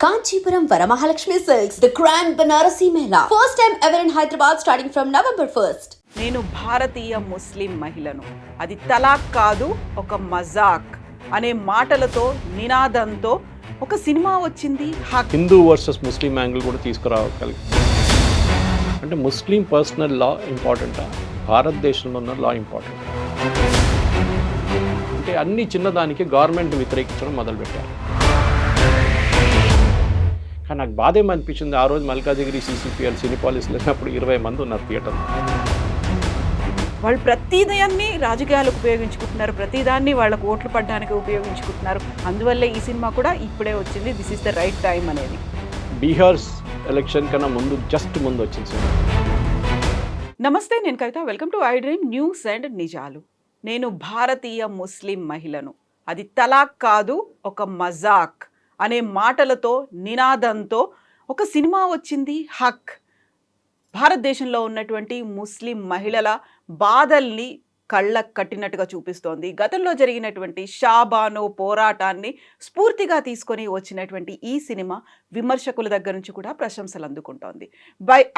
Kanchipuram Varamahalakshmi Silks, the Grand Banarasi Mela. First time ever in Hyderabad starting from November 1st. నేను భారతీయ ముస్లిం మహిళను, అది తలాక్ కాదు ఒక మజాక్ అనే మాటలతో నినాదంతో ఒక సినిమా వచ్చింది. హిందూ వర్సెస్ ముస్లిం యాంగిల్ కూడా తీసుకురాగలిగి, అంటే ముస్లిం పర్సనల్ లా ఇంపార్టెంటా, భారతదేశంలో ఉన్న లా ఇంపార్టెంట్? అంటే అన్ని చిన్నదానికి గవర్నమెంట్ వ్యతిరేకించడం మొదలుపెట్టారు. కానీ నాకు బాధ ఏమనిపించింది, ఆ రోజు మల్కాజిగిరి CCPL సినిపాలిస్ లేనప్పుడు 20 మంది ఉన్నారు థియేటర్. వాళ్ళు ప్రతిదాన్ని రాజకీయాలకు ఉపయోగించుకుంటున్నారు, ప్రతిదాన్ని వాళ్ళకు ఓట్లు పడడానికి ఉపయోగించుకుంటున్నారు. అందువల్లే ఈ సినిమా కూడా ఇప్పుడే వచ్చింది, this is the right time అనేది. బీహార్ ఎలక్షన్ కన్నా ముందు, జస్ట్ ముందు వచ్చింది సినిమా. నమస్తే, నేను Kavitha. Welcome to I dream news and నిజాలు. నేను భారతీయ ముస్లిం మహిళను, అది తలాక్ కాదు ఒక మజాక్ అనే మాటలతో నినాదంతో ఒక సినిమా వచ్చింది. హక్ భారతదేశంలో ఉన్నటువంటి ముస్లిం మహిళల బాధల్ని కళ్ళకు కట్టినట్టుగా చూపిస్తోంది. గతంలో జరిగినటువంటి షాబానో పోరాటాన్ని స్ఫూర్తిగా తీసుకొని వచ్చినటువంటి ఈ సినిమా విమర్శకుల దగ్గర నుంచి కూడా ప్రశంసలు అందుకుంటోంది.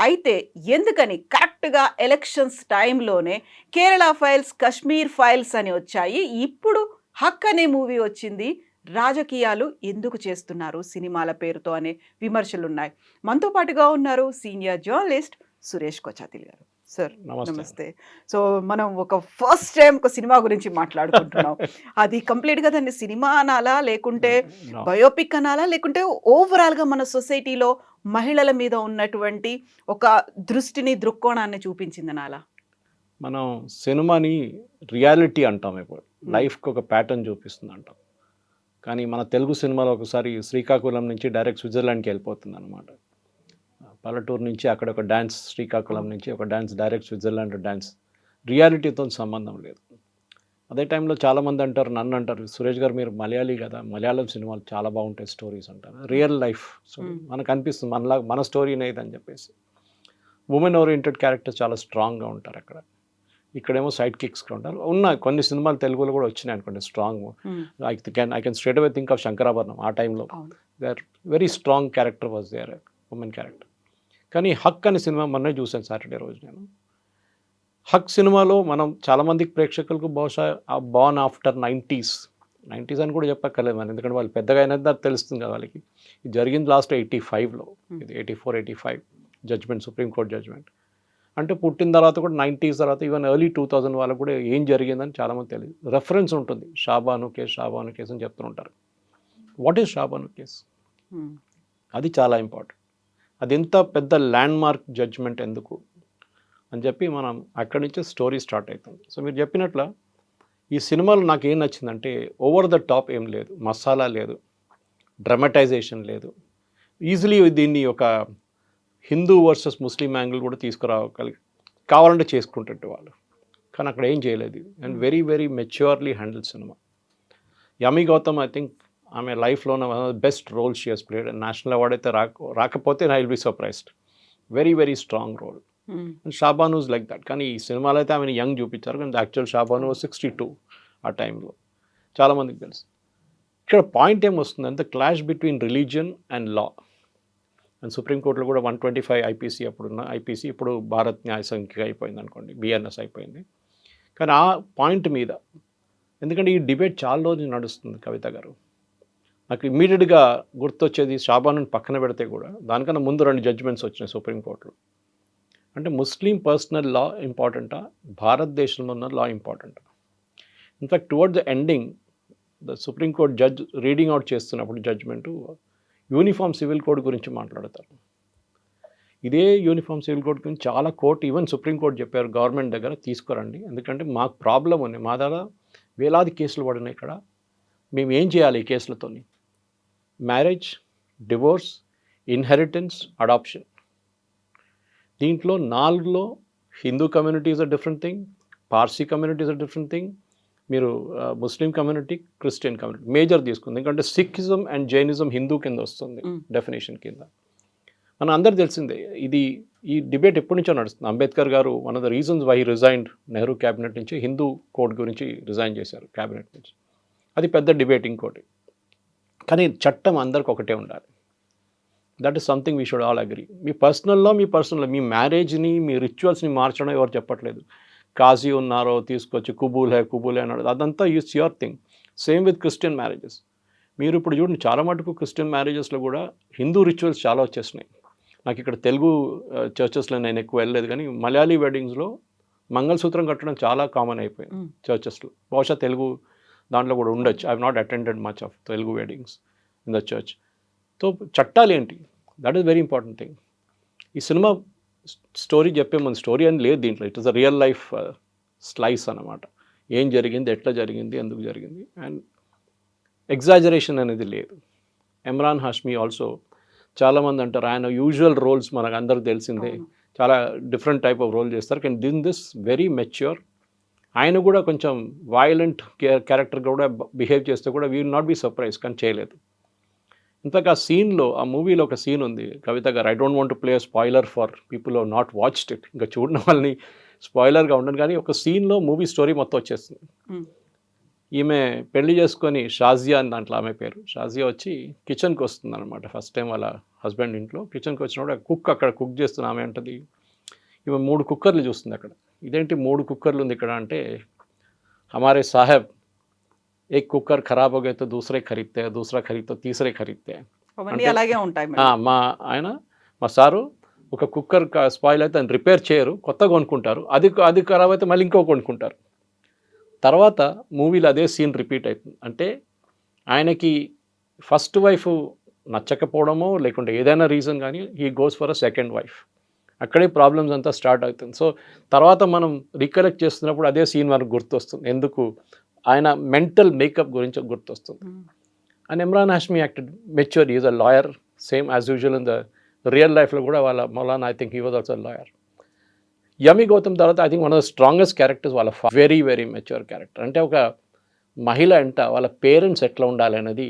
అయితే ఎందుకని కరెక్ట్గా ఎలక్షన్స్ టైంలోనే కేరళ ఫైల్స్, కశ్మీర్ ఫైల్స్ అని వచ్చాయి, ఇప్పుడు హక్ అనే మూవీ వచ్చింది, రాజకీయాలు ఎందుకు చేస్తున్నారు సినిమాల పేరుతో అనే విమర్శలు ఉన్నాయి. మనతో పాటుగా ఉన్నారు సీనియర్ జర్నలిస్ట్ సురేష్ కొచాతిల్ గారు. సార్ నమస్తే. సో మనం ఒక ఫస్ట్ టైం ఒక సినిమా గురించి మాట్లాడుకుంటున్నాం. అది కంప్లీట్గా దాన్ని సినిమా అనాలా, లేకుంటే బయోపిక్ అనాలా, లేకుంటే ఓవరాల్గా మన సొసైటీలో మహిళల మీద ఉన్నటువంటి ఒక దృష్టిని, దృక్కోణాన్ని చూపించింది అనాలా? మనం సినిమాని రియాలిటీ అంటాం, ఇప్పుడు లైఫ్కి ఒక ప్యాటర్న్ చూపిస్తుంది అంటాం. కానీ మన తెలుగు సినిమాలో ఒకసారి శ్రీకాకుళం నుంచి డైరెక్ట్ స్విట్జర్లాండ్కి వెళ్ళిపోతుంది అనమాట. పల్లెటూరు నుంచి అక్కడ ఒక డ్యాన్స్, శ్రీకాకుళం నుంచి ఒక డ్యాన్స్, డైరెక్ట్ స్విట్జర్లాండ్ డ్యాన్స్. రియాలిటీతో సంబంధం లేదు. అదే టైంలో చాలామంది అంటారు, నన్ను అంటారు, సురేష్ గారు మీరు మలయాళీ కదా, మలయాళం సినిమాలు చాలా బాగుంటాయి స్టోరీస్ అంటారు. రియల్ లైఫ్ మనకు అనిపిస్తుంది మన స్టోరీనే ఇదని చెప్పేసి. ఉమెన్ ఓరియంటెడ్ క్యారెక్టర్స్ చాలా స్ట్రాంగ్గా ఉంటారు అక్కడ. ఇక్కడేమో సైడ్ కిక్స్గా ఉంటారు. ఉన్నాయి కొన్ని సినిమాలు తెలుగులో కూడా వచ్చినాయి అనుకోండి strong. I can straight away think of Sankarabharanam. ఆ టైంలో there very strong character was there, women character. కానీ హక్ అనే సినిమా మొన్నే చూశాను సాటర్డే రోజు నేను. హక్ సినిమాలో మనం చాలామందికి ప్రేక్షకులకు బహుశా బాన్ ఆఫ్టర్ 90s అని కూడా చెప్పక్కర్లేదు మనం, ఎందుకంటే వాళ్ళు పెద్దగా అయినది తెలుస్తుంది కదా వాళ్ళకి. ఇది జరిగింది లాస్ట్ 85లో, ఇది 84-85 జడ్జ్మెంట్, సుప్రీంకోర్టు జడ్జ్మెంట్. అంటే పుట్టిన తర్వాత కూడా 90s తర్వాత ఈవెన్ ఎర్లీ 2000 వాళ్ళకు కూడా ఏం జరిగిందని చాలామంది తెలియదు. రెఫరెన్స్ ఉంటుంది, షాబాను కేసు అని చెప్తుంటారు. What is Shah Bano case? అది చాలా ఇంపార్టెంట్. అది ఎంత పెద్ద ల్యాండ్ మార్క్ జడ్జ్మెంట్ ఎందుకు అని చెప్పి మనం అక్కడి నుంచి స్టోరీ స్టార్ట్ అవుతుంది. సో మీరు చెప్పినట్ల ఈ సినిమాలో నాకు ఏం నచ్చిందంటే, ఓవర్ ద టాప్ ఏం లేదు, మసాలా లేదు, డ్రమటైజేషన్ లేదు. ఈజీలీ దీన్ని ఒక హిందూ వర్సెస్ ముస్లిం యాంగిల్ కూడా తీసుకురాగలిగి కావాలంటే చేసుకుంటుంటే వాళ్ళు. కానీ అక్కడ ఏం చేయలేదు. And very very maturely handle cinema. Yami Gautam, I think ఆమె లైఫ్లో best role she has played. National award అయితే రాకపోతే I will be surprised. Very very strong role. And Shah Bano is like that. కానీ ఈ సినిమాలో అయితే ఆమెను యంగ్ చూపించారు, కానీ యాక్చువల్ షాబాను 62 ఆ టైంలో, చాలామందికి తెలుసు. ఇక్కడ పాయింట్ ఏమొస్తుందంటే clash between religion and law. And సుప్రీంకోర్టులో కూడా 125 ఐపీసీ అప్పుడున్న ఐపీసీ ఇప్పుడు భారత్ న్యాయ సంఖ్య అయిపోయింది అనుకోండి, BNS అయిపోయింది. కానీ ఆ పాయింట్ మీద, ఎందుకంటే ఈ డిబేట్ చాలా రోజులు నడుస్తుంది కవిత గారు, నాకు ఇమ్మీడియట్గా గుర్తొచ్చేది షాబాను పక్కన పెడితే కూడా దానికన్నా ముందు 2 జడ్జ్మెంట్స్ వచ్చినాయి సుప్రీంకోర్టులో. అంటే ముస్లిం పర్సనల్ లా ఇంపార్టెంటా, భారతదేశంలో ఉన్న లా ఇంపార్టెంటా? In fact toward the ending the సుప్రీంకోర్టు జడ్జ్ రీడింగ్ అవుట్ చేస్తున్నప్పుడు జడ్జ్మెంటు యూనిఫామ్ సివిల్ కోడ్ గురించి మాట్లాడతారు. ఇదే యూనిఫామ్ సివిల్ కోడ్ గురించి చాలా కోర్టు, ఈవెన్ సుప్రీంకోర్టు చెప్పారు గవర్నమెంట్ దగ్గర తీసుకురండి, ఎందుకంటే మాకు ప్రాబ్లం ఉంది, మా దగ్గర వేలాది కేసులు పడినాయి ఇక్కడ, మేము ఏం చేయాలి ఈ కేసులతోని? Marriage, divorce, inheritance, adoption. దీంట్లో 4లో Hindu community is a different thing, Parsi community is a different thing, మీరు Muslim community, Christian community major తీసుకుంది. ఎందుకంటే సిక్కిజం అండ్ జైనిజం హిందూ కింద వస్తుంది డెఫినేషన్ కింద. మన అందరు తెలిసిందే ఈ డిబేట్ ఎప్పటి నుంచో నడుస్తుంది. అంబేద్కర్ గారు one of the reasons why resigned Nehru cabinet నుంచి హిందూ కోడ్ గురించి రిజైన్ చేశారు క్యాబినెట్ నుంచి. అది పెద్ద డిబేట్ ఇంకోటి. కానీ చట్టం అందరికి ఒకటే ఉండాలి. That is something we should all agree. మీ పర్సనల్లో మీ మ్యారేజ్ని, మీ రిచువల్స్ని మార్చడం ఎవరు చెప్పట్లేదు. కాజీ ఉన్నారో తీసుకొచ్చి కుబూల్ హే అన్నాడు, అదంతా use your thing. Same with Christian marriages. మీరు ఇప్పుడు చూడండి, చాలా మటుకు క్రిస్టియన్ మ్యారేజెస్లో కూడా హిందూ రిచువల్స్ చాలా వచ్చేసినాయి. నాకు ఇక్కడ తెలుగు చర్చెస్లో నేను ఎక్కువ వెళ్ళలేదు, కానీ మలయాళీ వెడ్డింగ్స్లో మంగళసూత్రం కట్టడం చాలా కామన్ అయిపోయింది చర్చెస్లో. బహుశా తెలుగు దాంట్లో కూడా ఉండొచ్చు. I have not attended much of Telugu weddings in the church. So చట్టాలు ఏంటి, that is very important thing. ఈ సినిమా స్టోరీ చెప్పే మన స్టోరీ అని లేదు దీంట్లో. It is a real life slice అన్నమాట. ఏం జరిగింది, ఎట్లా జరిగింది, ఎందుకు జరిగింది, అండ్ ఎగ్జాజరేషన్ అనేది లేదు. ఇమ్రాన్ హాష్మీ ఆల్సో చాలామంది అంటారు ఆయన యూజువల్ రోల్స్ మనకు అందరికి తెలిసిందే, చాలా డిఫరెంట్ టైప్ ఆఫ్ రోల్ చేస్తారు. కానీ దిస్ వెరీ మెచ్యూర్. ఆయన కూడా కొంచెం వైలెంట్ క్యారెక్టర్ కూడా బిహేవ్ చేస్తే కూడా we will not be surprise, కానీ చేయలేదు. ఇన్ఫాక్ట్ ఆ సీన్లో, ఆ మూవీలో ఒక సీన్ ఉంది, కవిత గారు, I don't want to play spoiler for people who not watched it, ఇంకా చూడని వాళ్ళని స్పాయిలర్గా ఉండను, కానీ ఒక సీన్లో మూవీ స్టోరీ మొత్తం వచ్చేస్తుంది. ఈమె పెళ్లి చేసుకొని, షాజియా అని దాంట్లో ఆమె పేరు, షాజియా వచ్చి కిచెన్కి వస్తుంది అనమాట. ఫస్ట్ టైం వాళ్ళ హస్బెండ్ ఇంట్లో కిచెన్కి వచ్చినప్పుడు కుక్ అక్కడ కుక్ చేస్తుంది. ఆమె అంటది, ఈమె 3 కుక్కర్లు చూస్తుంది అక్కడ. ఇదేంటి 3 కుక్కర్లు ఉంది ఇక్కడ అంటే, హమారే సాహెబ్ एक कुकर खराब हो गए तो दूसरे खरीदते हैं, दूसरा खरीद तो तीसरे खरीदते हैं. అలాగే ఉంటాయి. మా ఆయన, మా సారు ఒక కుక్కర్ స్పాయిల్ అయితే దాన్ని రిపేర్ చేయరు, కొత్తగా కొనుక్కుంటారు. అది ఖరాబ్ అయితే మళ్ళీ ఇంకో కొనుక్కుంటారు. తర్వాత మూవీలో అదే సీన్ రిపీట్ అవుతుంది. అంటే ఆయనకి ఫస్ట్ వైఫ్ నచ్చకపోవడమో లేకుంటే ఏదైనా రీజన్ కానీ he goes for a second wife. అక్కడే ప్రాబ్లమ్స్ అంతా స్టార్ట్ అవుతుంది. సో తర్వాత మనం రికలెక్ట్ చేస్తున్నప్పుడు అదే సీన్ మనకు గుర్తొస్తుంది, ఎందుకు ఆయన మెంటల్ మేకప్ గురించి గుర్తొస్తుంది. And Imran Hashmi acted mature, is a lawyer, same as usual in the real లైఫ్లో కూడా వాళ్ళ Maulana, I think he was also lawyer. Yami Gautam తర్వాత I think one of the strongest characters వాళ్ళ వెరీ వెరీ మెచ్యూర్ క్యారెక్టర్. అంటే ఒక మహిళ అంట వాళ్ళ పేరెంట్స్ ఎట్లా ఉండాలి అనేది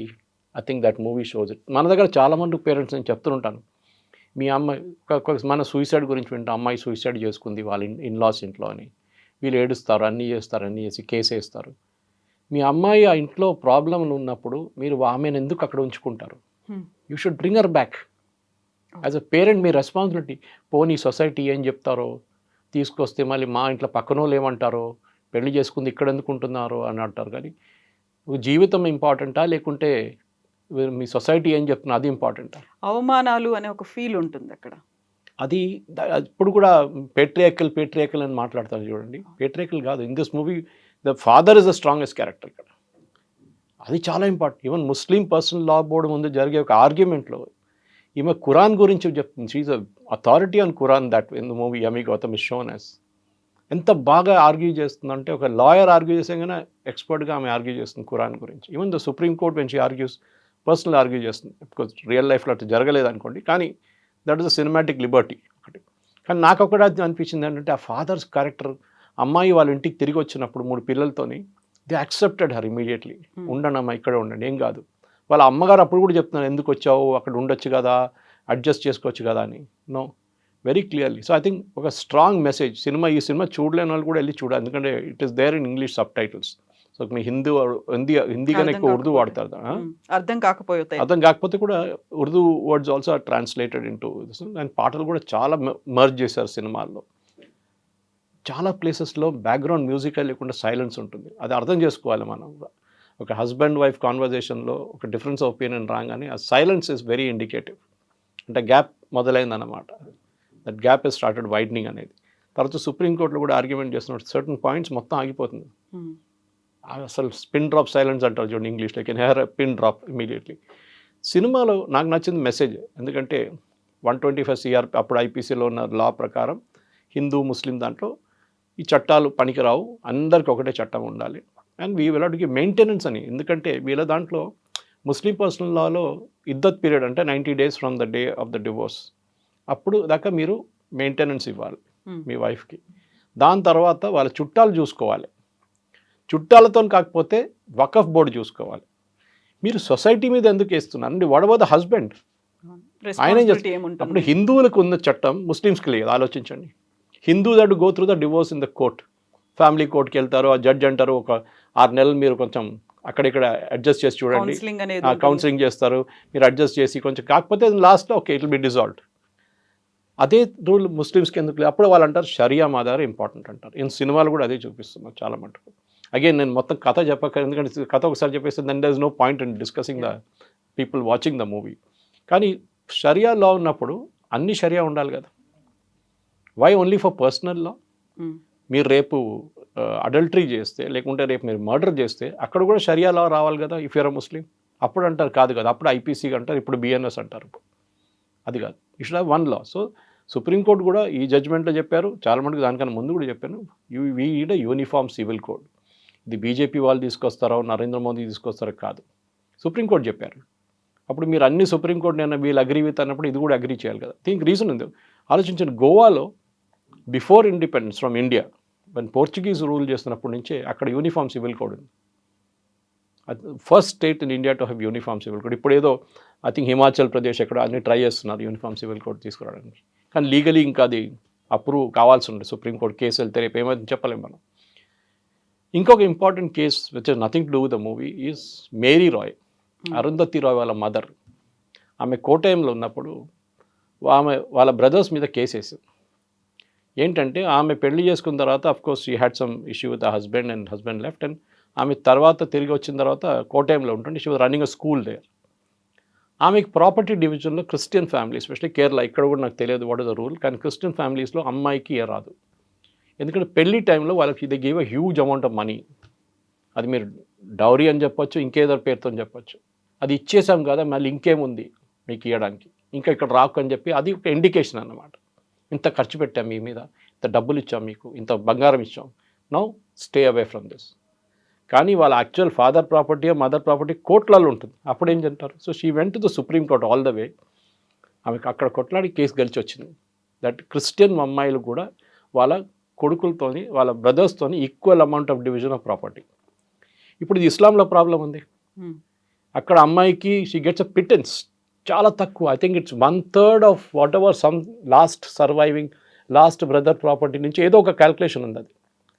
I think that movie shows it. మన దగ్గర చాలామంది పేరెంట్స్ నేను చెప్తుంటాను, మీ అమ్మాయి మన సూసైడ్ గురించి వింటాం, అమ్మాయి సూసైడ్ చేసుకుంది వాళ్ళ ఇన్లాస్ ఇంట్లో అని, వీళ్ళు ఏడుస్తారు, అన్నీ చేసి కేసు వేస్తారు. మీ అమ్మాయి ఆ ఇంట్లో ప్రాబ్లంలు ఉన్నప్పుడు మీరు ఆమెను ఎందుకు అక్కడ ఉంచుకుంటారు? You should bring her back. As a parent me responsibility. పోనీ సొసైటీ ఏం చెప్తారో తీసుకొస్తే మళ్ళీ మా ఇంట్లో పక్కన వాళ్ళు ఏమంటారో, పెళ్లి చేసుకుంది ఇక్కడ ఎందుకు ఉంటున్నారో అని అంటారు. కానీ జీవితం ఇంపార్టెంటా లేకుంటే మీ సొసైటీ ఏం చెప్తున్నా అది ఇంపార్టెంటా? అవమానాలు అనే ఒక ఫీల్ ఉంటుంది అక్కడ. అది ఇప్పుడు కూడా పేట్రియాకల్ అని మాట్లాడతారు చూడండి. పేట్రియాకల్ కాదు, in this movie the father is the strongest character ఇక్కడ. అది చాలా important. Even Muslim personal law board ముందు జరిగే ఒక ఆర్గ్యుమెంట్లో ఈమె ఖురాన్ గురించి చెప్తుంది. She is a authority on Quran that in the movie Yami Gautam is shown as. ఎంత బాగా ఆర్గ్యూ చేస్తుందంటే, ఒక లాయర్ ఆర్గ్యూ చేసేగానే ఎక్స్పర్ట్గా ఆమె ఆర్గ్యూ చేస్తుంది ఖురాన్ గురించి. Even the Supreme court when she argues personal argue చేస్తుంది. బికాజ్ రియల్ లైఫ్లో అట్లా జరగలేదు అనుకోండి, కానీ that is a cinematic Liberty ఒకటి. కానీ నాకు ఒకటి అనిపించింది ఏంటంటే, ఆ ఫాదర్స్ క్యారెక్టర్, అమ్మాయి వాళ్ళ ఇంటికి తిరిగి వచ్చినప్పుడు 3 పిల్లలతోని దే యాక్సెప్టెడ్ హర్ ఇమీడియట్లీ. ఉండండి అమ్మ, ఇక్కడే ఉండండి, ఏం కాదు. వాళ్ళ అమ్మగారు అప్పుడు కూడా చెప్తున్నారు, ఎందుకు వచ్చావు, అక్కడ ఉండొచ్చు కదా, అడ్జస్ట్ చేసుకోవచ్చు కదా అని. No, very clearly. So I think ఒక స్ట్రాంగ్ మెసేజ్. ఈ సినిమా చూడలేని వాళ్ళు కూడా వెళ్ళి చూడాలి, ఎందుకంటే it is there in English subtitles. సో మీ హిందీ కన్నా ఎక్కువ ఉర్దూ వాడతారు. అర్థం కాకపోతే కూడా Urdu words also are translated into this. And పాటలు కూడా చాలా మర్జ్ చేశారు సినిమాల్లో. చాలా ప్లేసెస్లో బ్యాక్గ్రౌండ్ మ్యూజిక్ లేకుండా సైలెన్స్ ఉంటుంది. అది అర్థం చేసుకోవాలి మనం. ఒక హస్బెండ్ వైఫ్ కాన్వర్జేషన్లో ఒక డిఫరెన్స్ ఆఫ్ ఒపీనియన్ రాగానే ఆ సైలెన్స్ ఇస్ వెరీ ఇండికేటివ్. అంటే గ్యాప్ మొదలైందన్నమాట. That gap is started widening అనేది. తర్వాత సుప్రీంకోర్టులో కూడా ఆర్గ్యుమెంట్ చేస్తున్నట్టు సర్టన్ పాయింట్స్ మొత్తం ఆగిపోతుంది. అసలు పిన్ డ్రాప్ సైలెన్స్ అంటారు చూడండి ఇంగ్లీష్లో, can hear pin drop immediately. సినిమాలో నాకు నచ్చింది మెసేజ్. ఎందుకంటే 125 CR అప్పుడు ఐపీసీలో ఉన్న లా ప్రకారం హిందూ ముస్లిం దాంట్లో ఈ చట్టాలు పనికిరావు, అందరికీ ఒకటే చట్టం ఉండాలి. And we will have to give maintenance అని. ఎందుకంటే వీళ్ళ దాంట్లో ముస్లిం పర్సనల్ లాలో ఇద్దత్ పీరియడ్ అంటే 90 days from the day of the divorce, అప్పుడు దాకా మీరు మెయింటెనెన్స్ ఇవ్వాలి మీ వైఫ్కి. దాని తర్వాత వాళ్ళ చుట్టాలు చూసుకోవాలి. చుట్టాలతో కాకపోతే వకఫ్ బోర్డు చూసుకోవాలి. మీరు సొసైటీ మీద ఎందుకు వేస్తున్నారు అండి? What about the husband? ఆయన అప్పుడు హిందువులకు ఉన్న చట్టం ముస్లిమ్స్కి లేదు. ఆలోచించండి. Hindu that go through the divorce in the court, family కోర్ట్కి వెళ్తారు, ఆ జడ్జ్ అంటారు ఒక 6 నెలలు మీరు కొంచెం అక్కడ ఇక్కడ అడ్జస్ట్ చేసి చూడండి, కౌన్సిలింగ్ అనేది ఉంటుంది. కౌన్సిలింగ్ చేస్తారు, మీరు అడ్జస్ట్ చేసి కొంచెం కాకపోతే లాస్ట్లో okay it will be dissolved. అదే రూల్ ముస్లిమ్స్కి ఎందుకు లేదు? అప్పుడు వాళ్ళు అంటారు షరియా మాదారు ఇంపార్టెంట్ అంటారు. ఇన్ సినిమాలు కూడా అదే చూపిస్తున్నారు చాలా మటుకు. అగైన్ నేను మొత్తం కథ చెప్పక, ఎందుకంటే కథ ఒకసారి చెప్పేస్తే then there is no point in discussing the people watching the movie. కానీ షరియా లా ఉన్నప్పుడు అన్ని షరియా ఉండాలి కదా. Why only for personal law? మీరు రేపు అడల్టరీ చేస్తే, లేకుంటే రేపు మీరు మర్డర్ చేస్తే అక్కడ కూడా షరియా లా రావాలి కదా ఇఫ్ యూర్ అ ముస్లిం. అప్పుడు అంటారు కాదు కదా, అప్పుడు ఐపీసీ అంటారు, ఇప్పుడు బిఎన్ఎస్ అంటారు. అది కాదు, you should have one law. So supreme court కూడా ఈ జడ్జ్మెంట్లో చెప్పారు, చాలా మటుకు దానికన్నా ముందు కూడా చెప్పాను, we need a uniform civil code. ఇది బీజేపీ వాళ్ళు తీసుకొస్తారో నరేంద్ర మోదీ తీసుకొస్తారో కాదు, సుప్రీంకోర్టు చెప్పారు. అప్పుడు మీరు అన్ని సుప్రీంకోర్టు నేను వీళ్ళు అగ్రీ విత్ అన్నప్పుడు ఇది కూడా అగ్రీ చేయాలి కదా. దీనికి రీజన్ ఉంది. ఆలోచించండి, గోవాలో before independence from India one Portuguese rule చేస్తున్నప్పటి నుంచే అక్కడ యూనిఫామ్ సివిల్ కోడ్ ఉంది. First state in India to have uniform civil code. ఇప్పుడు ఏదో ఐ థింక్ హిమాచల్ ప్రదేశ్ ఎక్కడ అన్ని ట్రై చేస్తున్నారు యూనిఫామ్ సివిల్ కోడ్ తీసుకురావడానికి. కానీ లీగలీ ఇంకా అది అప్రూవ్ కావాల్సి ఉంది. సుప్రీంకోర్టు కేసు వెళ్తే రేపు ఏమైంది చెప్పలేము మనం. ఇంకొక important case which is nothing to do with the movie is Mary Roy, Arundhati Roy వాళ్ళ మదర్. ఆమె కోటయంలో ఉన్నప్పుడు ఆమె వాళ్ళ బ్రదర్స్ మీద కేసు వేసింది. ఏంటంటే ఆమె పెళ్లి చేసుకున్న తర్వాత of course she had some issue with the husband and husband left. And ఆమె తర్వాత తిరిగి వచ్చిన తర్వాత కోటయంలో ఉంటుండే, she was running a school there. ఆమెకి ప్రాపర్టీ డివిజన్లో క్రిస్టియన్ ఫ్యామిలీ, ఎస్పెషల్లీ కేరళ, ఇక్కడ కూడా నాకు తెలియదు వాట్ ఇస్ ద రూల్, కానీ క్రిస్టియన్ ఫ్యామిలీస్లో అమ్మాయికి రాదు. ఎందుకంటే పెళ్లి టైంలో వాళ్ళకి they give a huge amount of money. అది మీరు డౌరీ అని చెప్పొచ్చు, ఇంకేదో పేరుతో చెప్పొచ్చు. అది ఇచ్చేసాం కదా, మళ్ళీ ఇంకేముంది మీకు ఇవ్వడానికి, ఇంకా ఇక్కడ రాకు అని చెప్పి అది ఒక ఇండికేషన్ అన్నమాట. ఇంత ఖర్చు పెట్టాం మీ మీద, ఇంత డబ్బులు ఇచ్చాం మీకు, ఇంత బంగారం ఇచ్చాం, now stay away from this. కానీ వాళ్ళ actual father property mother property కోర్టులలో ఉంటుంది. అప్పుడు ఏం చెప్తారు? So she went to the Supreme Court all the way. ఆమెకు అక్కడ కొట్లాడి కేసు గెలిచి వచ్చింది. దట్ క్రిస్టియన్ అమ్మాయిలు కూడా వాళ్ళ కొడుకులతోని వాళ్ళ బ్రదర్స్తోని equal amount of division of property. ఇప్పుడు ఇది ఇస్లాంలో ప్రాబ్లం ఉంది. అక్కడ అమ్మాయికి షీ గెట్స్ అ పిటెన్స్ చాలా తక్కువ. I think it's 1/3 of what ever some last brother property నుంచి ఏదో ఒక క్యాల్కులేషన్ ఉంది అది.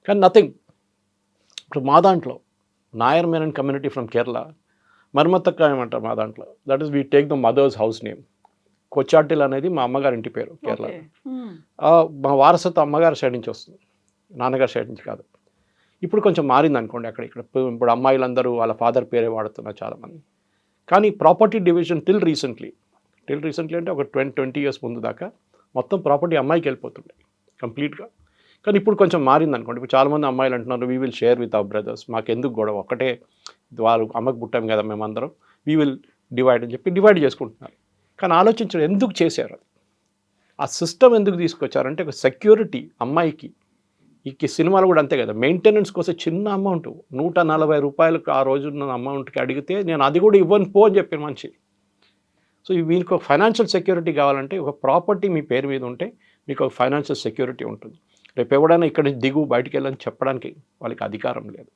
కానీ నథింగ్. ఇప్పుడు మా దాంట్లో నాయర్ మేనన్ కమ్యూనిటీ ఫ్రమ్ కేరళ, మర్మత్తక్క ఏమంటారు మా దాంట్లో, that is we take the mother's house name. Kochattil అనేది మా అమ్మగారి ఇంటి పేరు కేరళ. మా వారసత్వం అమ్మగారి సైడ్ నుంచి వస్తుంది, నాన్నగారి సైడ్ నుంచి కాదు. ఇప్పుడు కొంచెం మారింది అనుకోండి అక్కడ ఇక్కడ. ఇప్పుడు అమ్మాయిలందరూ వాళ్ళ ఫాదర్ పేరే వాడుతున్నారు చాలామంది. కానీ ప్రాపర్టీ డివిజన్ టిల్ రీసెంట్లీ అంటే ఒక 20 years ముందు దాకా మొత్తం ప్రాపర్టీ అమ్మాయికి వెళ్ళిపోతుండే కంప్లీట్గా. కానీ ఇప్పుడు కొంచెం మారింది అనుకోండి. ఇప్పుడు చాలామంది అమ్మాయిలు అంటున్నారు we will share with our brothers, మాకెందుకు గొడవ, ఒకటే వాళ్ళు అమ్మకు పుట్టాం కదా మేమందరం, వీ విల్ డివైడ్ అని చెప్పి డివైడ్ చేసుకుంటున్నారు. కానీ ఆలోచించడం ఎందుకు చేశారు, ఆ సిస్టమ్ ఎందుకు తీసుకొచ్చారంటే ఒక సెక్యూరిటీ అమ్మాయికి. ఈ సినిమాలు కూడా అంతే కదా, మెయింటెనెన్స్ కోసం చిన్న అమౌంట్ 140 రూపాయలకు ఆ రోజున్న అమౌంట్కి అడిగితే నేను అది కూడా ఇవ్వను పో అని చెప్పాను మనిషి. సో వీరికి ఒక ఫైనాన్షియల్ సెక్యూరిటీ కావాలంటే ఒక ప్రాపర్టీ మీ పేరు మీద ఉంటే మీకు ఒక ఫైనాన్షియల్ సెక్యూరిటీ ఉంటుంది. రేపు ఎవడైనా ఇక్కడ నుంచి దిగు బయటికి వెళ్ళని చెప్పడానికి వాళ్ళకి అధికారం లేదు.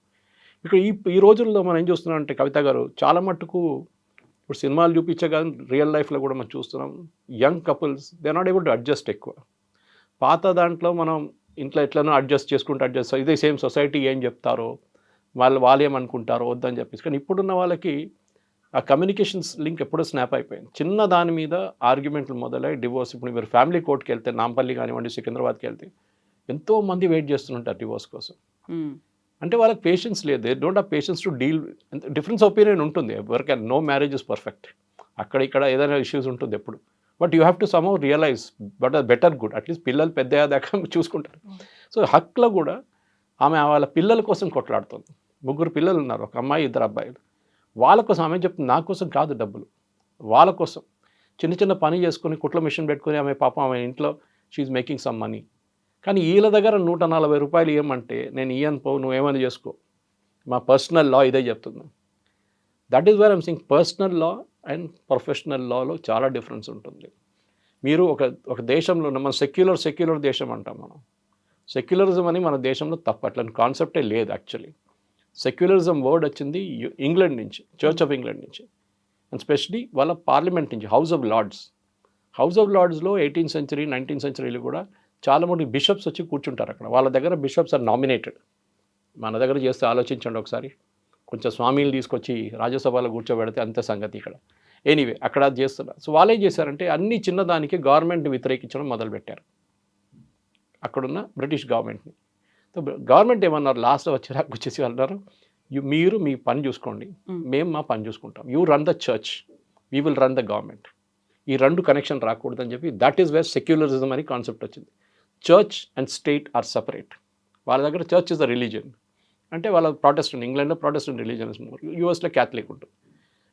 ఇక్కడ ఈ రోజుల్లో మనం ఏం చూస్తున్నాం అంటే కవిత గారు, చాలా మట్టుకు ఇప్పుడు సినిమాలు చూపించే కానీ రియల్ లైఫ్లో కూడా మనం చూస్తున్నాం, young couples they are not able to adjust ఎక్కువ. పాత దాంట్లో మనం ఇంట్లో ఎట్లనో అడ్జస్ట్ ఇదే సేమ్ సొసైటీ ఏం చెప్తారో వాళ్ళు ఏమనుకుంటారో వద్దని చెప్పేసి. కానీ ఇప్పుడున్న వాళ్ళకి ఆ కమ్యూనికేషన్స్ లింక్ ఎప్పుడో స్నాప్ అయిపోయింది. చిన్న దాని మీద ఆర్గ్యుమెంట్లు మొదలై డివోర్స్. ఇప్పుడు మీరు ఫ్యామిలీ కోర్టుకి వెళ్తే, నాంపల్లి కానివ్వండి, సికింద్రాబాద్కి వెళ్తే ఎంతోమంది వెయిట్ చేస్తుంటారు డివోర్స్ కోసం. అంటే వాళ్ళకి పేషెన్స్ లేదు, they don't have patience to deal. Difference opinion ఉంటుంది ఎవరికి, నో మ్యారేజ్ ఇస్ పర్ఫెక్ట్, అక్కడ ఇక్కడ ఏదైనా ఇష్యూస్ ఉంటుంది ఎప్పుడు. But you have to somehow realise but better good, at least పిల్లలు పెద్ద అయ్యేదాకా చూసుకుంటారు. సో హక్లో కూడా ఆమె వాళ్ళ పిల్లల కోసం కొట్లాడుతుంది. 3 పిల్లలు ఉన్నారు, ఒక అమ్మాయి 2 అబ్బాయిలు. వాళ్ళ కోసం ఆమె చెప్తుంది, నా కోసం కాదు డబ్బులు, వాళ్ళ కోసం. చిన్న పని చేసుకుని కుట్ల మిషన్ పెట్టుకుని ఆమె పాపం ఆమె ఇంట్లో షీఈ్ మేకింగ్ సమ్ మనీ. కానీ వీళ్ళ దగ్గర 140 రూపాయలు ఇవ్వమంటే నేను ఇయ్యను పో, నువ్వేమైనా చేసుకో. మా పర్సనల్ లా ఇదే చెప్తుంది. That is where I'm saying personal law and professional లాలో చాలా డిఫరెన్స్ ఉంటుంది. మీరు ఒక దేశంలో ఉన్న, మన సెక్యులర్ దేశం అంటాం మనం. సెక్యులరిజం అని మన దేశంలో తప్పు, అట్లని కాన్సెప్టే లేదు యాక్చువల్లీ. సెక్యులరిజం వర్డ్ వచ్చింది ఇంగ్లాండ్ నుంచి, చర్చ్ ఆఫ్ ఇంగ్లాండ్ నుంచి, అండ్ స్పెషలీ వాళ్ళ పార్లమెంట్ నుంచి, హౌస్ ఆఫ్ లార్డ్స్లో 18th century 19th centuryలో కూడా చాలామంది బిషప్స్ వచ్చి కూర్చుంటారు అక్కడ. వాళ్ళ దగ్గర బిషప్స్ ఆర్ నామినేటెడ్. మన దగ్గర చేస్తే ఆలోచించండి ఒకసారి, కొంచెం స్వామిని తీసుకొచ్చి రాజ్యసభలో కూర్చోబెడితే అంతే సంగతి ఇక్కడ. ఎనీవే అక్కడ అది చేస్తున్నారు. సో వాళ్ళు ఏం చేశారంటే అన్ని చిన్నదానికి గవర్నమెంట్ని వ్యతిరేకించడం మొదలుపెట్టారు, అక్కడున్న బ్రిటిష్ గవర్నమెంట్ని. సో గవర్నమెంట్ ఏమన్నారు, లాస్ట్లో వచ్చేసి అన్నారు, మీరు మీ పని చూసుకోండి, మేము మా పని చూసుకుంటాం. You run the church, we will run the government. ఈ రెండు కనెక్షన్ రాకూడదని చెప్పి దట్ ఈస్ వేర్ సెక్యులరిజం అని కాన్సెప్ట్ వచ్చింది. Church and state or separate. వాళ్ళ దగ్గర చర్చ్ ఇస్ ద రిలీజియన్, అంటే వాళ్ళ ప్రొటెస్టెంట్, ఇంగ్లాండ్లో ప్రొటెస్టెంట్ రిలీజియన్, యూఎస్లో క్యాథలిక్ ఉంటుంది.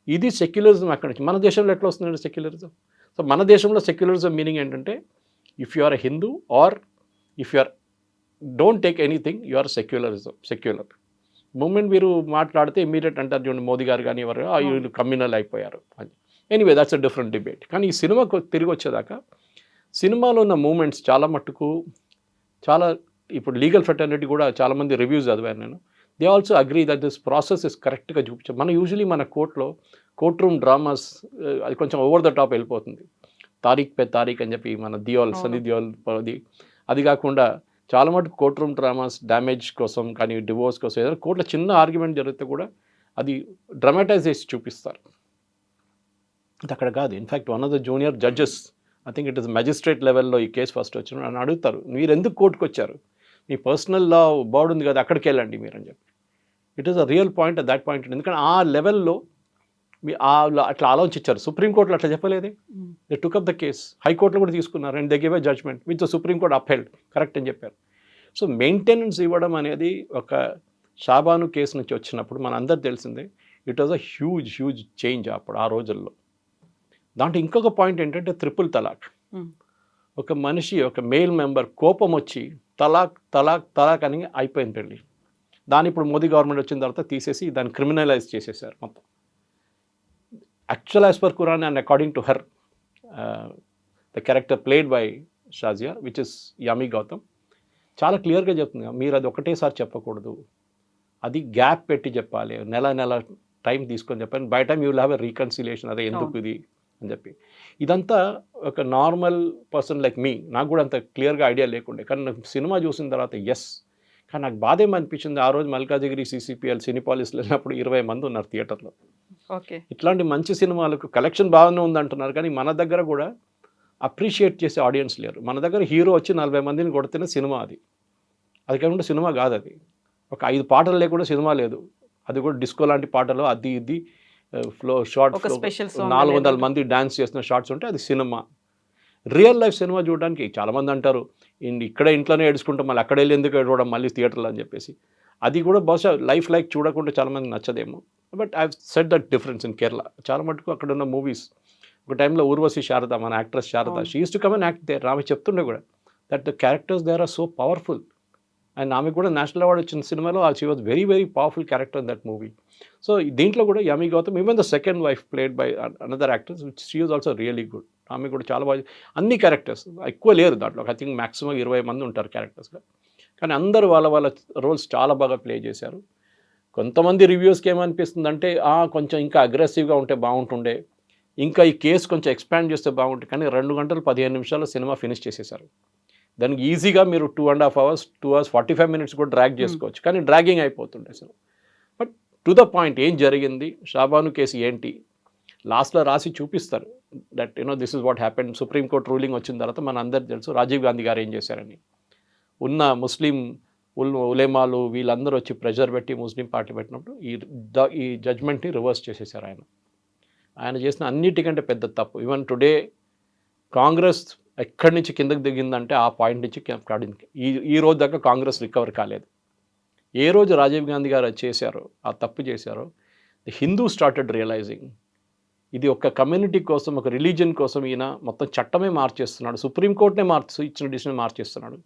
ఇది సెక్యులరిజం అక్కడి నుంచి. మన దేశంలో ఎట్లా వస్తుందండి సెక్యులరిజం? సో మన దేశంలో సెక్యులరిజం మీనింగ్ ఏంటంటే if you are a Hindu or if you are don't take anything you are secularism, secular. Moment మీరు మాట్లాడితే ఇమీడియట్ అంటారు చూడండి, మోదీ గారు కానీ ఎవరు వీళ్ళు కమ్యూనల్ అయిపోయారు అని. Anyway that's a different debate. కానీ ఈ సినిమాకు తిరిగి వచ్చేదాకా సినిమాలో ఉన్న మూమెంట్స్ చాలా మట్టుకు చాలా, ఇప్పుడు లీగల్ ఫెటర్నిటీ కూడా చాలామంది రివ్యూస్ చదివాను నేను. They also agree that this process is కరెక్ట్గా చూపించాం. మనం యూజువలీ మన కోర్ట్ రూమ్ డ్రామాస్ అది కొంచెం ఓవర్ ద టాప్ వెళ్ళిపోతుంది. తారీఖ్ పే తారీఖ్ అని చెప్పి మన దియోల్, సన్నీ దియోల్ అది కాకుండా చాలా మటుకు కోర్ట్ రూమ్ డ్రామాస్ డ్యామేజ్ కోసం కానీ డివోర్స్ కోసం ఏదైనా కోర్టులో చిన్న ఆర్గ్యుమెంట్ జరిగితే కూడా అది డ్రామాటైజ్ చేసి చూపిస్తారు. అది అక్కడ కాదు. In fact one of the junior judges, I think it is magistrate లెవెల్లో ఈ కేసు ఫస్ట్ వచ్చిన అని అడుగుతారు, మీరు ఎందుకు కోర్టుకు వచ్చారు, మీ పర్సనల్ లా బోర్డు ఉంది కదా అక్కడికి వెళ్ళండి మీరు అని చెప్పి. It is a real point at that point. ఎందుకంటే ఆ లెవెల్లో మీ అట్లా ఆలోచించారు. సుప్రీంకోర్టులో అట్లా చెప్పలేదే, they took up the case. హైకోర్టులో కూడా తీసుకున్నారు and they give a judgement which the Supreme Court upheld, correct అని చెప్పారు. సో మెయింటెనెన్స్ ఇవ్వడం అనేది ఒక షాబాను కేసు నుంచి వచ్చినప్పుడు మన అందరు తెలిసిందే, it was a huge change అప్పుడు ఆ రోజుల్లో. దాంట్లో ఇంకొక పాయింట్ ఏంటంటే ట్రిపుల్ తలాక్. ఒక మనిషి, ఒక మేల్ మెంబర్ కోపం వచ్చి తలాక్ తలాక్ తలాక్ అని అయిపోయింది పెళ్ళి. దాన్ని ఇప్పుడు మోదీ గవర్నమెంట్ వచ్చిన తర్వాత తీసేసి దాన్ని క్రిమినలైజ్ చేసేసారు మొత్తం. Actual as per Quran and according to her the character played by Shazia which is Yami Gautam చాలా క్లియర్గా చెప్తుంది, మీరు అది ఒకటేసారి చెప్పకూడదు, అది గ్యాప్ పెట్టి చెప్పాలి, నెల టైం తీసుకొని చెప్పాలి. By time you will have a reconciliation, అదే ఎందుకు ఇది అని చెప్పి. ఇదంతా ఒక నార్మల్ పర్సన్ లైక్ మీ, నాకు కూడా అంత క్లియర్గా ఐడియా లేకుండే. కానీ నాకు సినిమా చూసిన తర్వాత ఎస్. కానీ నాకు బాధ ఏమనిపించింది, ఆ రోజు మల్కాజిగిరి సిసిపిఎల్ సినిపాలిస్లో వెళ్ళినప్పుడు 20 మంది ఉన్నారు థియేటర్లో. ఓకే, ఇట్లాంటి మంచి సినిమాలకు కలెక్షన్ బాగానే ఉందంటున్నారు, కానీ మన దగ్గర కూడా అప్రిషియేట్ చేసే ఆడియన్స్ లేరు. మన దగ్గర హీరో వచ్చి 40 మందిని కొడితేనే సినిమా, అది కాకుండా సినిమా కాదు. అది ఒక 5 పాటలు లేకుండా సినిమా లేదు. అది కూడా డిస్కో లాంటి పాటలు, అది ఇది ఫ్లో షార్ట్ 400 మంది డ్యాన్స్ చేస్తున్న షార్ట్స్ ఉంటే అది సినిమా. రియల్ లైఫ్ సినిమా చూడడానికి చాలామంది అంటారు ఇక్కడే ఇంట్లోనే ఏడుచుకుంటాం, మళ్ళీ అక్కడ వెళ్ళి ఎందుకు ఏడవడం మళ్ళీ థియేటర్లో అని చెప్పేసి. అది కూడా బహుశా లైక్ చూడకుండా చాలామంది నచ్చదేమో. But I set that difference in Kerala. చాలా మటుకు అక్కడ ఉన్న మూవీస్, ఒక టైంలో ఊర్వశి శారద, మన actress Sharada, she uses to come and act there. ఆమె చెప్తుండే కూడా that the characters there are so powerful. And ఆమె కూడా నేషనల్ అవార్డు వచ్చిన సినిమాలో she was very powerful character in that movie. So దీంట్లో కూడా Yami Gautam, even the second wife played by another actors which she was also really good. ఆమె కూడా చాలా బాగా, అన్ని క్యారెక్టర్స్ ఎక్కువ లేరు దాంట్లో, ఐ థింక్ మ్యాక్సిమం 20 మంది ఉంటారు క్యారెక్టర్స్గా, కానీ అందరూ వాళ్ళ రోల్స్ చాలా బాగా ప్లే చేశారు. కొంతమంది రివ్యూస్కి ఏమనిపిస్తుంది అంటే కొంచెం ఇంకా అగ్రెసివ్గా ఉంటే బాగుంటుండే, ఇంకా ఈ కేసు కొంచెం ఎక్స్పాండ్ చేస్తే బాగుంటుంది. కానీ 2 గంటలు 15 నిమిషాల్లో సినిమా ఫినిష్ చేసేసారు. దానికి ఈజీగా మీరు 2.5 hours 2 hours 45 minutes కూడా డ్రాగ్ చేసుకోవచ్చు, కానీ డ్రాగింగ్ అయిపోతుండే అసలు. బట్ టు ద పాయింట్, ఏం జరిగింది, షాబాను కేసు ఏంటి, లాస్ట్లో రాసి చూపిస్తారు that this is what happen. Supreme court ruling వచ్చిన తర్వాత మన అందరికి తెలుసు రాజీవ్ గాంధీ గారు ఏం చేశారని. ఉన్న ముస్లిం ఉలేమాలు వీళ్ళందరూ వచ్చి ప్రెషర్ పెట్టి ముస్లిం పార్టీ పెట్టినప్పుడు ఈ జడ్జ్మెంట్ని రివర్స్ చేసేసారు ఆయన చేసిన అన్నిటికంటే పెద్ద తప్పు. ఈవెన్ టుడే కాంగ్రెస్ ఎక్కడి నుంచి కిందకి దిగిందంటే ఆ పాయింట్ నుంచి కాడింది. ఈ రోజు దాకా కాంగ్రెస్ రికవర్ కాలేదు. ఏ రోజు రాజీవ్ గాంధీ గారు చేశారో, ఆ తప్పు చేశారో, ది హిందూ స్టార్టెడ్ రియలైజింగ్ ఇది ఒక కమ్యూనిటీ కోసం, ఒక రిలీజియన్ కోసం ఈయన మొత్తం చట్టమే మార్చేస్తున్నాడు, సుప్రీంకోర్టునే ఇచ్చిన డిసిషన్ మార్చేస్తున్నాడు,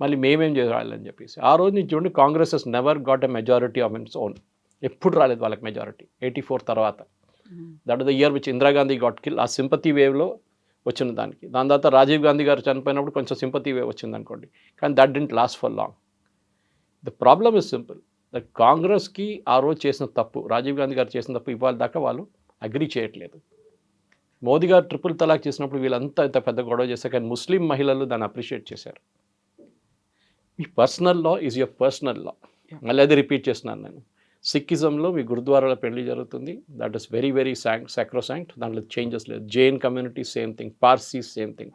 మళ్ళీ మేమేం చేయాలని చెప్పేసి. ఆ రోజు నుంచి చూడండి, Congress has never got a majority of its own. ఎప్పుడు రాలేదు వాళ్ళకి మెజారిటీ 84 తర్వాత. That the year which Indira Gandhi got kill. ఆ సింపతి వేవ్లో వచ్చిన దాని తర్వాత రాజీవ్ గాంధీ గారు చనిపోయినప్పుడు కొంచెం సింపతి వేవ్ వచ్చింది అనుకోండి, కానీ that didn't last for long. The problem is simple, that కాంగ్రెస్కి ఆ రోజు చేసిన తప్పు, రాజీవ్ గాంధీ గారు చేసిన తప్పు ఇవాళ దాకా వాళ్ళు అగ్రీ చేయట్లేదు. మోదీ గారు ట్రిపుల్ తలాక్ చేసినప్పుడు వీళ్ళంతా ఇంత పెద్ద గొడవ చేశారు, కానీ ముస్లిం మహిళలు దాన్ని అప్రిషియేట్ చేశారు. మీ personal law is your personal law. మళ్ళీ అది రిపీట్ చేస్తున్నాను నేను. సిక్కిజంలో మీ గురుద్వారాలో పెళ్లి జరుగుతుంది, that is very very sacrosanct, దాంట్లో చేంజెస్ లేదు. Jain community same thing, Parsi same thing.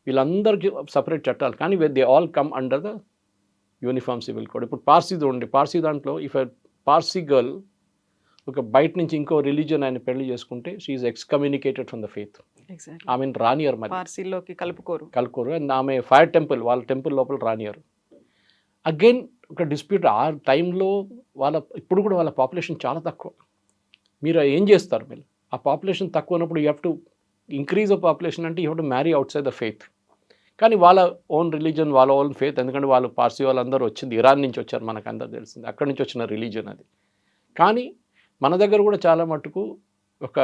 వీళ్ళందరికీ సపరేట్ చట్టాలు, కానీ they all come under the uniform civil code. ఇప్పుడు పార్సీ చూడండి, పార్సీ దాంట్లో ఇఫ్ ఎ పార్సీ గర్ల్ ఒక బయట నుంచి ఇంకో రిలీజియన్ ఆయన పెళ్లి చేసుకుంటే షీఈ్ ఎక్స్కమ్యూనికేటెడ్ ఫ్రమ్ ద ఫెయిత్. ఆమెను రానియర్, మరి పార్సీలోకి కలుపుకోరు. అండ్ ఆమె ఫైర్ టెంపుల్, వాళ్ళ టెంపుల్ లోపల రానియరు. అగైన్ ఒక డిస్ప్యూట్. ఆ టైంలో ఇప్పుడు కూడా వాళ్ళ పాపులేషన్ చాలా తక్కువ. మీరు ఏం చేస్తారు? మీరు ఆ పాపులేషన్ తక్కువ ఉన్నప్పుడు you have to increase the population, అంటే you have to marry outside the faith. కానీ వాళ్ళ ఓన్ రిలీజన్, వాళ్ళ ఓన్ ఫెయిత్, ఎందుకంటే వాళ్ళు పార్సీ వాళ్ళందరూ వచ్చింది ఇరాన్ నుంచి వచ్చారు, మనకు అందరూ తెలిసింది, అక్కడి నుంచి వచ్చిన రిలీజన్ అది. కానీ మన దగ్గర కూడా చాలా మటుకు ఒక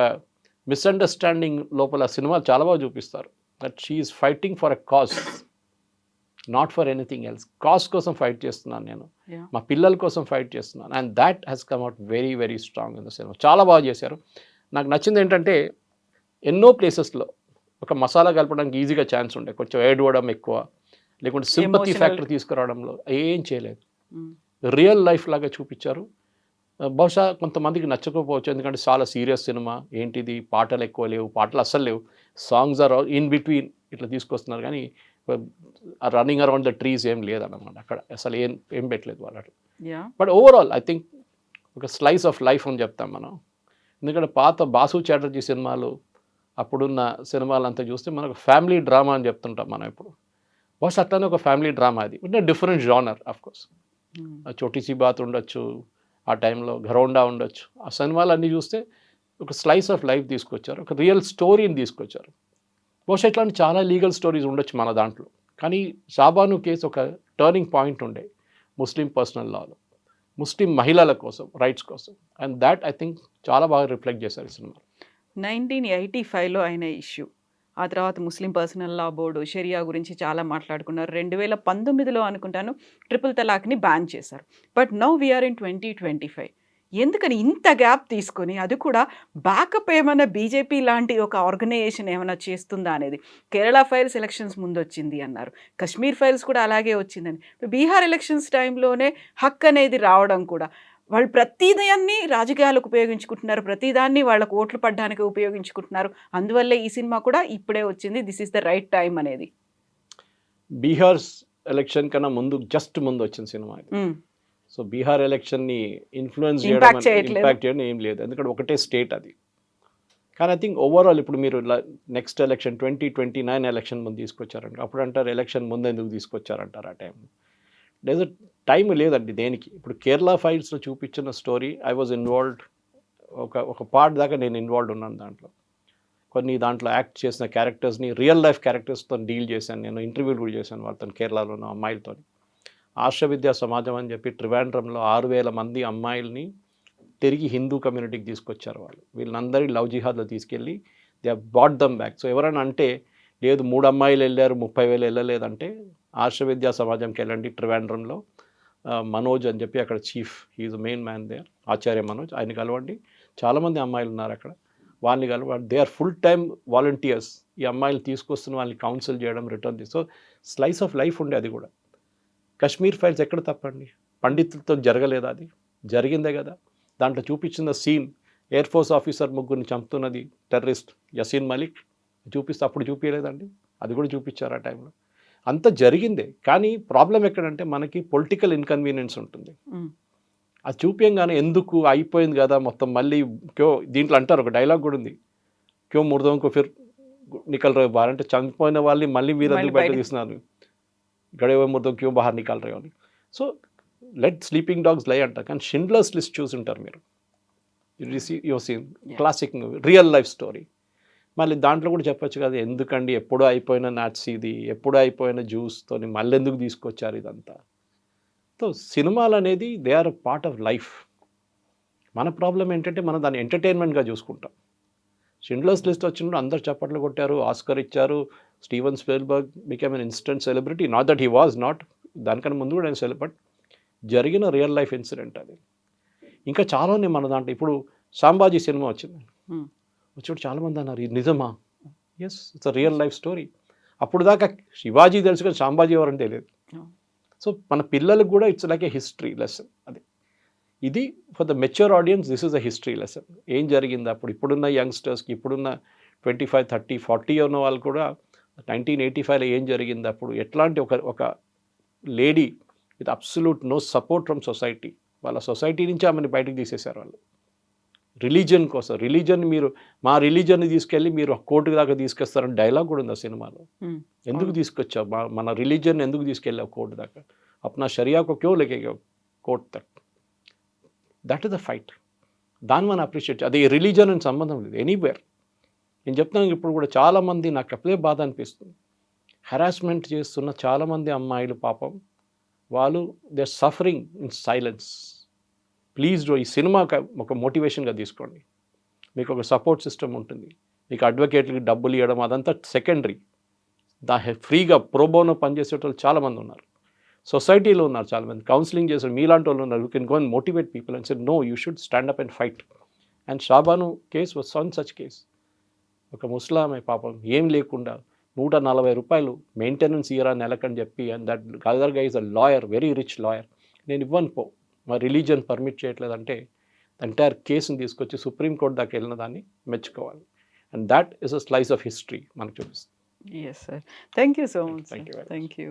మిస్అండర్స్టాండింగ్ లోపల సినిమాలు చాలా బాగా చూపిస్తారు. That she is fighting for a cause, not for anything else. Cause కోసం ఫైట్ చేస్తున్నాను నేను, మా పిల్లల కోసం ఫైట్ చేస్తున్నాను. And that has come out very very strong in the cinema. చాలా బాగా చేశారు. నాకు నచ్చింది ఏంటంటే ఎన్నో ప్లేసెస్లో ఒక మసాలా కలపడానికి ఈజీగా ఛాన్స్ ఉండే, కొంచెం ఏడవడం ఎక్కువ, లేకుంటే సింపతి ఫ్యాక్టర్ తీసుకురావడంలో ఏం చేయలేదు. రియల్ లైఫ్ లాగా చూపించారు. బహుశా కొంతమందికి నచ్చకపోవచ్చు, ఎందుకంటే చాలా సీరియస్ సినిమా, ఏంటిది పాటలు ఎక్కువ లేవు, పాటలు అస్సలు లేవు, సాంగ్స్ ఆర్ ఇన్ బిట్వీన్ ఇట్లా తీసుకొస్తున్నారు, కానీ రన్నింగ్ అరౌండ్ ద ట్రీస్ ఏం లేదన్నమాట అక్కడ, అసలు ఏం పెట్టలేదు వాళ్ళు అట్లా. బట్ ఓవరాల్ ఐ థింక్ ఒక స్లైస్ ఆఫ్ లైఫ్ అని చెప్తాం మనం. ఎందుకంటే పాత బాసు చాటర్జీ సినిమాలు, అప్పుడున్న సినిమాలు అంతా చూస్తే మనకు ఫ్యామిలీ డ్రామా అని చెప్తుంటాం మనం ఇప్పుడు. బహుశా అట్లానే ఒక ఫ్యామిలీ డ్రామా అది, డిఫరెంట్ జానర్ ఆఫ్ కోర్స్. చోటీ సీ బాత్ ఉండొచ్చు, ఆ టైంలో ఘరౌండా ఉండొచ్చు. ఆ సినిమాలు అన్నీ చూస్తే ఒక స్లైస్ ఆఫ్ లైఫ్ తీసుకొచ్చారు, ఒక రియల్ స్టోరీని తీసుకొచ్చారు. బహుశా ఇట్లాంటి చాలా లీగల్ స్టోరీస్ ఉండొచ్చు మన దాంట్లో, కానీ షాబాను కేసు ఒక టర్నింగ్ పాయింట్ ఉండే ముస్లిం పర్సనల్ లాలో, ముస్లిం మహిళల కోసం, రైట్స్ కోసం. అండ్ దాట్ ఐ థింక్ చాలా బాగా రిఫ్లెక్ట్ చేశారు ఈ సినిమా. 1985లో అయిన ఇష్యూ, ఆ తర్వాత ముస్లిం పర్సనల్ లా బోర్డు షరియా గురించి చాలా మాట్లాడుకున్నారు. 2019లో అనుకుంటాను ట్రిపుల్ తలాక్ని బ్యాన్ చేశారు. But now we are in 2025. ఎందుకని ఇంత గ్యాప్ తీసుకొని, అది కూడా బ్యాకప్ ఏమైనా బీజేపీ లాంటి ఒక ఆర్గనైజేషన్ ఏమైనా చేస్తుందా అనేది? కేరళ ఫైల్స్ ఎలక్షన్స్ ముందు వచ్చింది అన్నారు, కశ్మీర్ ఫైల్స్ కూడా అలాగే వచ్చిందని. బీహార్ ఎలక్షన్స్ టైంలోనే హక్ అనేది రావడం కూడా, వాళ్ళు ప్రతిదాన్ని రాజకీయాలకు ఉపయోగించుకుంటున్నారు, ప్రతిదాన్ని వాళ్ళకు ఓట్లు పడ్డానికి ఉపయోగించుకుంటున్నారు. అందువల్లే ఈ సినిమా కూడా ఇప్పుడే వచ్చింది, this is the right time అనేది. బీహార్ ఎలక్షన్ కన్నా ముందు, జస్ట్ ముందు వచ్చిన సినిమా ఇది. సో బీహార్ ఎలక్షన్ని ఇన్ఫ్లుయెన్స్ చేయడం, ఇంపాక్ట్ చేయడం ఏం లేదు, ఎందుకంటే ఒకటే స్టేట్ అది. కానీ ఐ థింక్ ఓవరాల్ ఇప్పుడు మీరు నెక్స్ట్ ఎలక్షన్ 2029 ఎలక్షన్ ముందు తీసుకొచ్చారంట. అప్పుడు అంటారు ఎలక్షన్ ముందు ఎందుకు తీసుకొచ్చారంటారు ఆ టైంలో. డెజ్ టైం లేదండి దేనికి. ఇప్పుడు కేరళ ఫైల్స్లో చూపించిన స్టోరీ ఐ వాజ్ ఇన్వాల్వ్డ్, ఒక పార్ట్ దాకా నేను ఇన్వాల్వ్డ్ ఉన్నాను దాంట్లో. కొన్ని దాంట్లో యాక్ట్ చేసిన క్యారెక్టర్స్ని రియల్ లైఫ్ క్యారెక్టర్స్తో డీల్ చేశాను నేను, ఇంటర్వ్యూలు కూడా చేశాను వాళ్ళతో, కేరళలో ఉన్న అమ్మాయిలతో. ఆర్ష విద్యా సమాజం అని చెప్పి ట్రివాండ్రంలో 6,000 మంది అమ్మాయిల్ని తిరిగి హిందూ కమ్యూనిటీకి తీసుకొచ్చారు వాళ్ళు. వీళ్ళందరి లవ్ జిహాద్లో తీసుకెళ్ళి they have bought them back. So ఎవరైనా అంటే లేదు 3 అమ్మాయిలు వెళ్ళారు 30,000 వెళ్ళలేదంటే ఆర్ష విద్యా సమాజంకి వెళ్ళండి ట్రివాండ్రంలో. మనోజ్ అని చెప్పి అక్కడ chief, he is main man there, Acharya Manoj, ఆయన కలవండి. చాలామంది అమ్మాయిలు ఉన్నారు అక్కడ, వాళ్ళని కలవండి. They are full time volunteers. ఈ అమ్మాయిలు తీసుకొస్తున్న వాళ్ళని కౌన్సిల్ చేయడం, రిటర్న్ తీసి. సో స్లైస్ ఆఫ్ లైఫ్ ఉండే అది కూడా. కశ్మీర్ ఫైల్స్ ఎక్కడ తప్పండి, పండితులతో జరగలేదా? అది జరిగిందే కదా. దాంట్లో చూపించిన సీన్, ఎయిర్ ఫోర్స్ ఆఫీసర్ ముగ్గురిని చంపుతున్నది టెర్రరిస్ట్ యసీన్ మలిక్ చూపిస్తే అప్పుడు చూపించలేదండి, అది కూడా చూపించారు ఆ టైంలో. అంత జరిగిందే. కానీ ప్రాబ్లం ఎక్కడంటే మనకి పొలిటికల్ ఇన్కన్వీనియన్స్ ఉంటుంది. అది చూపించగానే ఎందుకు అయిపోయింది కదా మొత్తం, మళ్ళీ దీంట్లో అంటారు ఒక డైలాగ్ కూడా ఉంది, క్యో ముర్దోంకో ఫిర్ నికల్ రే బార్, అంటే చనిపోయిన వాళ్ళని మళ్ళీ మీరు ఎందుకు బయట తీస్తున్నారు, గడే ముర్దోం క్యో బాహర్ నికల్ రే అని. సో లెట్ స్లీపింగ్ డాగ్స్ లై అంటారు, కానీ షిండ్లర్స్ లిస్ట్ చూసి ఉంటారు మీరు. Your seen classic movie, real life story. మళ్ళీ దాంట్లో కూడా చెప్పొచ్చు కదా, ఎందుకండి ఎప్పుడో అయిపోయిన నాట్సీది, ఎప్పుడో అయిపోయిన జ్యూస్తో మళ్ళీ ఎందుకు తీసుకొచ్చారు ఇదంతా. సో సినిమాలు అనేది they are part of life. మన ప్రాబ్లం ఏంటంటే మనం దాన్ని ఎంటర్టైన్మెంట్గా చూసుకుంటాం. షిండ్లర్స్ లిస్ట్ వచ్చినప్పుడు అందరు చప్పట్లు కొట్టారు, ఆస్కర్ ఇచ్చారు, Steven Spielberg became N instant celebrity. Not that he was not, దానికన్నా ముందు కూడా ఆయన బట్ జరిగిన రియల్ లైఫ్ ఇన్సిడెంట్ అది. ఇంకా చాలా ఉన్నాయి మన దాంట్లో. ఇప్పుడు సాంబాజీ సినిమా వచ్చింది, వచ్చినప్పుడు చాలామంది అన్నారు ఇది నిజమా? Yes, it's a real life story. అప్పుడు దాకా శివాజీ తెలుసు కానీ సాంబాజీ ఎవరంటే తెలియదు. సో మన పిల్లలకు కూడా it's like A history lesson అది. ఇది for the mature audience this is a history lesson. ఏం జరిగింది అప్పుడు, ఇప్పుడున్న యంగ్స్టర్స్కి, ఇప్పుడున్న 25, 30, 40 ఉన్న వాళ్ళు కూడా 1985లో ఏం జరిగింది అప్పుడు, ఎట్లాంటి ఒక lady with absolute no support from society, వాళ్ళ సొసైటీ నుంచి ఆమెను బయటకు తీసేశారు వాళ్ళు రిలీజన్ కోసం. రిలీజన్ మీరు మా రిలీజన్ని తీసుకెళ్ళి మీరు కోర్టు దాకా తీసుకొస్తారని డైలాగ్ కూడా ఉంది ఆ సినిమాలో. ఎందుకు తీసుకొచ్చావు, మన రిలీజన్ ఎందుకు తీసుకెళ్ళావు కోర్టు దాకా, అప్నా షరియాకు క్యో లేకే కోర్టు తక్, దట్ ఇస్ ద ఫైట్. దాన్ని మనం అప్రిషియేట్, అది రిలీజన్ అని సంబంధం లేదు, ఎనీవేర్. నేను చెప్తాను ఇప్పుడు కూడా చాలామంది, నాకు అప్పుడే బాధ అనిపిస్తుంది, హెరాస్మెంట్ చేస్తున్న చాలామంది అమ్మాయిలు పాపం, వాళ్ళు they are suffering in silence. Please ఈ సినిమా ఒక మోటివేషన్గా తీసుకోండి. మీకు ఒక సపోర్ట్ సిస్టమ్ ఉంటుంది, మీకు అడ్వకేట్లకి డబ్బులు ఇవ్వడం అదంతా సెకండరీ. ఫ్రీగా ప్రోబోనో పనిచేసేటోళ్ళు చాలామంది ఉన్నారు, సొసైటీలో ఉన్నారు చాలామంది, కౌన్సిలింగ్ చేసే మీలాంటి వాళ్ళు ఉన్నారు. You can go and motivate people and say no, you should stand up and fight. And Shah Bano case was one such case. ఒక ముస్లామే పాపం ఏం లేకుండా 140 రూపాయలు మెయింటెనెన్స్ ఇయరా నెలకని చెప్పి, and that other guy is a lawyer, very rich lawyer, నేను ఇవ్వను పో, మా రిలీజన్ పర్మిట్ చేయట్లేదంటే ఎంటైర్ కేసుని తీసుకొచ్చి సుప్రీంకోర్టు దాకా వెళ్ళిన దాన్ని మెచ్చుకోవాలి. And that is a slice of history మనకు చూపిస్తుంది. Yes sir, thank you so much. Thank you very much. Thank you.